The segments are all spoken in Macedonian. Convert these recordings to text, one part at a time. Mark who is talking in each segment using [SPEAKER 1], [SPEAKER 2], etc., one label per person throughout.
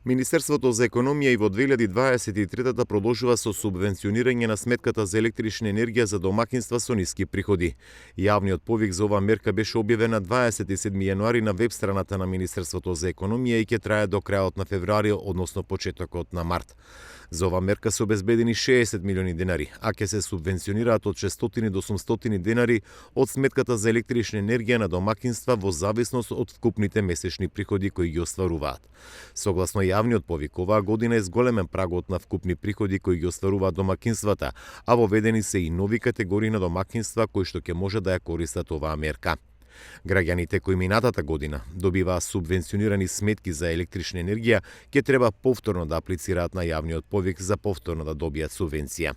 [SPEAKER 1] Министерството за економија и во 2023 продолжува со субвенционирање на сметката за електрична енергија за домакинства со ниски приходи. Јавниот повик за оваа мерка беше објавен на 27 јануари на веб страната на Министерството за економија и ќе трае до крајот на февруари, односно почетокот на март. За оваа мерка се обезбедени 60 милиони денари, а ќе се субвенционираат од 600 до 800 денари од сметката за електрична енергија на домакинства во зависност од вкупните месечни приходи кои ги остваруваат. Согласно јавниот повик, оваа година е зголемен прагот на вкупни приходи кои ги остваруваат домакинствата, а воведени се и нови категории на домакинства кои што ќе може да ја користат оваа мерка. Граѓаните кои минатата година добиваа субвенционирани сметки за електрична енергија ќе треба повторно да аплицираат на јавниот повик за повторно да добијат субвенција.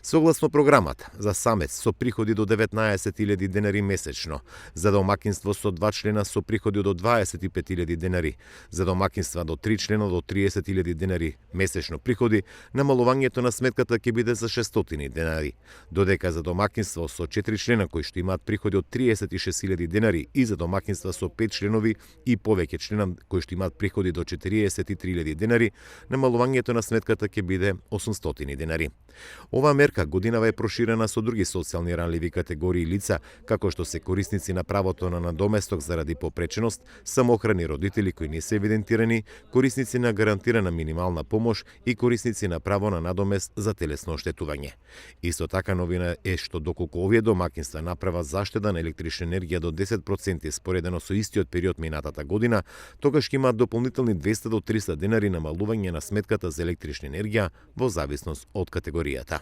[SPEAKER 1] Согласно програмата, за самец со приходи до 19.000 денари месечно, за домакинство со 2 члена со приходи до 25.000 денари, за домакинства до 3 члена до 30.000 денари месечно приходи, намалувањето на сметката ќе биде за 600 денари, додека за домакинство со 4 члена кои што имаат приходи од 36.000 денари и за домакинства со 5 членови и повеќе члена кои што имаат приходи до 43.000 денари, намалувањето на сметката ќе биде 800 денари. Оваа мерка годинава е проширена со други социјални ранливи категории лица, како што се корисници на правото на надоместок заради попреченост, самохрани родители кои не се евидентирани, корисници на гарантирана минимална помош и корисници на право на надомест за телесно оштетување. Исто така новина е што доколку овие домакинства направат заштеда на електрична енергија до 10% споредено со истиот период минатата година, тогаш ќе имаат дополнителни 200 до 300 денари намалување на сметката за електрична енергија во зависност од категоријата.